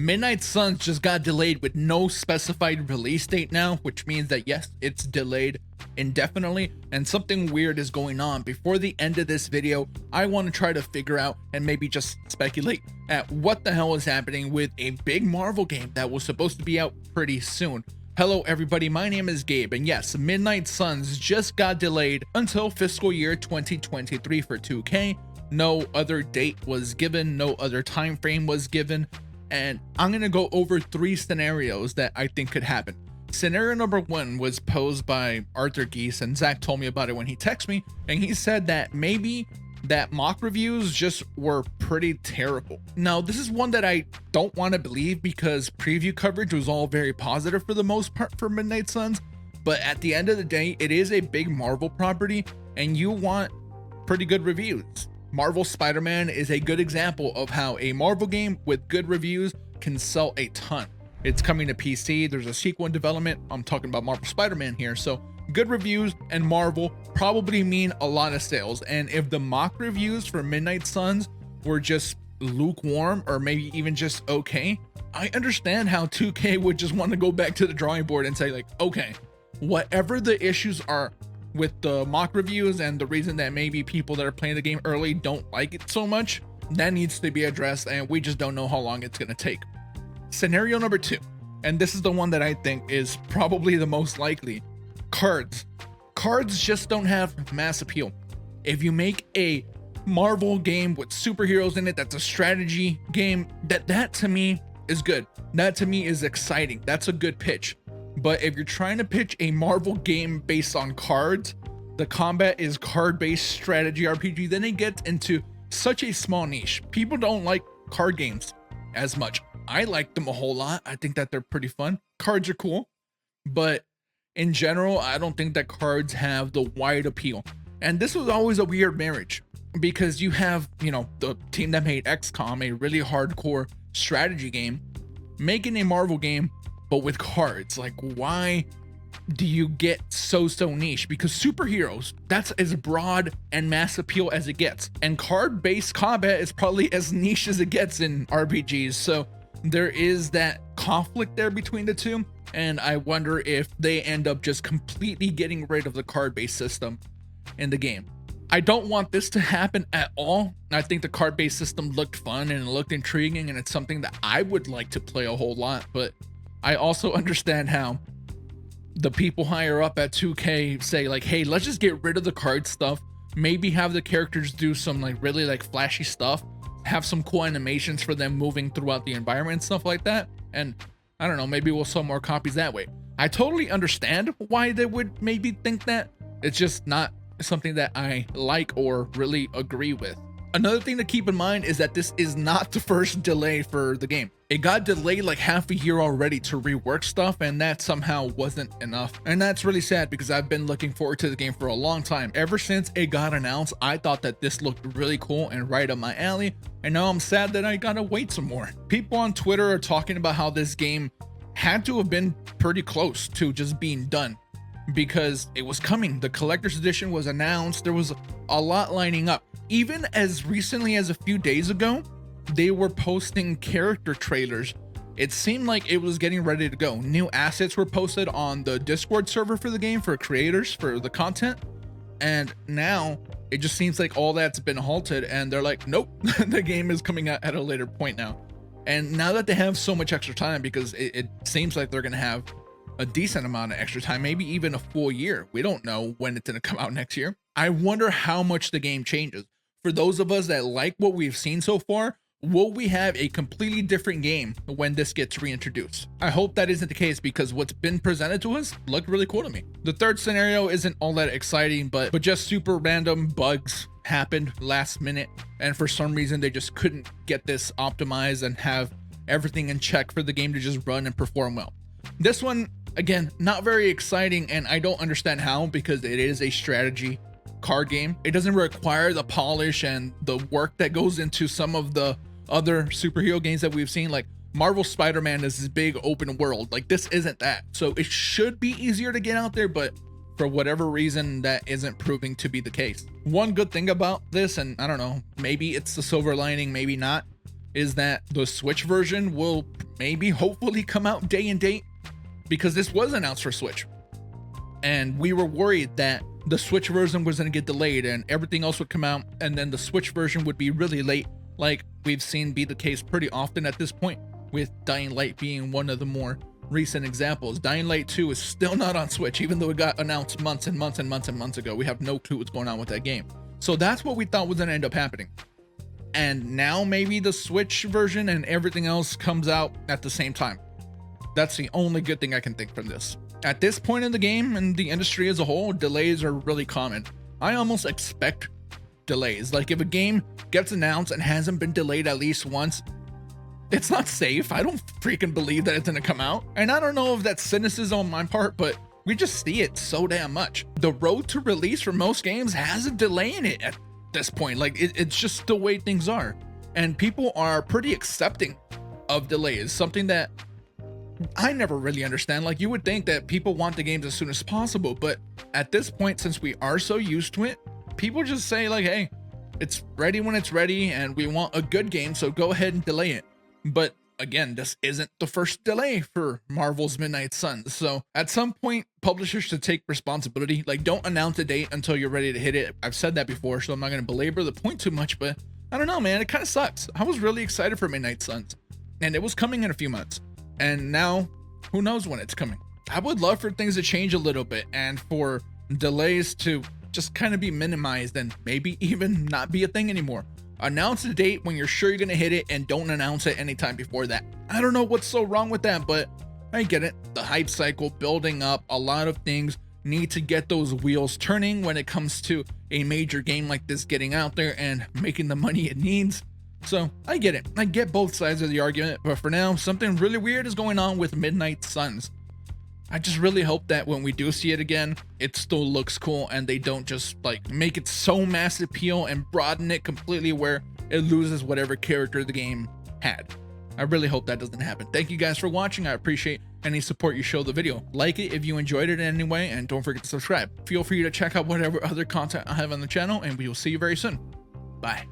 Midnight Suns just got delayed with no specified release date now, which means that yes, it's delayed indefinitely and something weird is going on. Before the end of this video, I want to try to figure out and maybe just speculate at what the hell is happening with a big Marvel game that was supposed to be out pretty soon. Hello everybody, my name is Gabe, and yes, Midnight Suns just got delayed until fiscal year 2023 for 2K. No other date was given, no other time frame was given, and I'm gonna go over 3 scenarios that I think could happen. Scenario number 1 was posed by Arthur Geese, and Zach told me about it when he texted me, and he said that maybe that mock reviews just were pretty terrible. Now, this is one that I don't want to believe because preview coverage was all very positive for the most part for Midnight Suns, but at the end of the day, it is a big Marvel property, and you want pretty good reviews. Marvel Spider-Man is a good example of how a Marvel game with good reviews can sell a ton. It's coming to PC, there's a sequel in development. I'm talking about Marvel Spider-Man here, so good reviews and Marvel probably mean a lot of sales. And if the mock reviews for Midnight Suns were just lukewarm or maybe even just okay, I understand how 2K would just want to go back to the drawing board and say like, okay, whatever the issues are with the mock reviews and the reason that maybe people that are playing the game early don't like it so much, that needs to be addressed, and we just don't know how long it's going to take. Scenario number 2, and this is the one that I think is probably the most likely. Cards just don't have mass appeal. If you make a Marvel game with superheroes in it that's a strategy game, that to me is good. That to me is exciting. That's a good pitch. But if you're trying to pitch a Marvel game based on cards, the combat is card-based strategy RPG, then it gets into such a small niche. People don't like card games as much. I like them a whole lot. I think that they're pretty fun. Cards are cool, but in general, I don't think that cards have the wide appeal. And this was always a weird marriage because you have, the team that made XCOM, a really hardcore strategy game, making a Marvel game but with cards. Like, why do you get so niche? Because superheroes, that's as broad and mass appeal as it gets, and card-based combat is probably as niche as it gets in RPGs. So there is that conflict there between the two, and I wonder if they end up just completely getting rid of the card-based system in the game. I don't want this to happen at all. I think the card-based system looked fun and it looked intriguing, and it's something that I would like to play a whole lot, but I also understand how the people higher up at 2K say like, hey, let's just get rid of the card stuff, maybe have the characters do some really flashy stuff, have some cool animations for them moving throughout the environment and stuff like that, and I don't know, maybe we'll sell more copies that way. I totally understand why they would maybe think that. It's just not something that I like or really agree with. Another thing to keep in mind is that this is not the first delay for the game. It got delayed like half a year already to rework stuff, and that somehow wasn't enough. And that's really sad because I've been looking forward to the game for a long time. Ever since it got announced, I thought that this looked really cool and right up my alley, and now I'm sad that I gotta wait some more. People on Twitter are talking about how this game had to have been pretty close to just being done because it was coming. The collector's edition was announced. There was a lot lining up. Even as recently as a few days ago, they were posting character trailers. It seemed like it was getting ready to go. New assets were posted on the Discord server for the game for creators for the content, and now it just seems like all that's been halted, and they're like, nope, the game is coming out at a later point now. And now that they have so much extra time, because it seems like they're gonna have a decent amount of extra time, maybe even a full year. We don't know when it's gonna come out next year. I wonder how much the game changes. For those of us that like what we've seen so far, will we have a completely different game when this gets reintroduced? I hope that isn't the case because what's been presented to us looked really cool to me. The third scenario isn't all that exciting, but just super random bugs happened last minute, and for some reason they just couldn't get this optimized and have everything in check for the game to just run and perform well. This one, again, not very exciting, and I don't understand how, because it is a strategy card game. It doesn't require the polish and the work that goes into some of the other superhero games that we've seen. Like Marvel Spider-Man is this big open world. Like, this isn't that. So it should be easier to get out there, but for whatever reason, that isn't proving to be the case. One good thing about this, and I don't know, maybe it's the silver lining, maybe not, is that the Switch version will maybe hopefully come out day and date, because this was announced for Switch. And we were worried that the Switch version was going to get delayed and everything else would come out, and then the Switch version would be really late, like we've seen be the case pretty often at this point, with Dying Light being one of the more recent examples. Dying Light 2 is still not on Switch, even though it got announced months and months and months and months ago. We have no clue what's going on with that game. So that's what we thought was going to end up happening. And now maybe the Switch version and everything else comes out at the same time. That's the only good thing I can think from this. At this point in the game and the industry as a whole, delays are really common. I almost expect delays. Like if a game gets announced and hasn't been delayed at least once, it's not safe. I don't freaking believe that it's gonna come out. And I don't know if that's cynicism on my part, but we just see it so damn much. The road to release for most games has a delay in it at this point. Like it's just the way things are. And people are pretty accepting of delays, something that I never really understand. Like you would think that people want the games as soon as possible, but at this point, since we are so used to it, people just say like, hey, it's ready when it's ready and we want a good game, so go ahead and delay it. But again, this isn't the first delay for Marvel's Midnight Suns. So at some point, publishers should take responsibility. Like don't announce a date until you're ready to hit it. I've said that before, so I'm not going to belabor the point too much, but I don't know, man, it kind of sucks. I was really excited for Midnight Suns and it was coming in a few months. And now, who knows when it's coming. I would love for things to change a little bit and for delays to just kind of be minimized and maybe even not be a thing anymore. Announce the date when you're sure you're going to hit it and don't announce it anytime before that. I don't know what's so wrong with that, but I get it. The hype cycle building up, a lot of things need to get those wheels turning when it comes to a major game like this getting out there and making the money it needs. So I get it. I get both sides of the argument, but for now, something really weird is going on with Midnight Suns. I just really hope that when we do see it again, it still looks cool and they don't just like make it so mass appeal and broaden it completely where it loses whatever character the game had. I really hope that doesn't happen. Thank you guys for watching. I appreciate any support you show the video. Like it if you enjoyed it in any way, and don't forget to subscribe. Feel free to check out whatever other content I have on the channel, and we will see you very soon. Bye.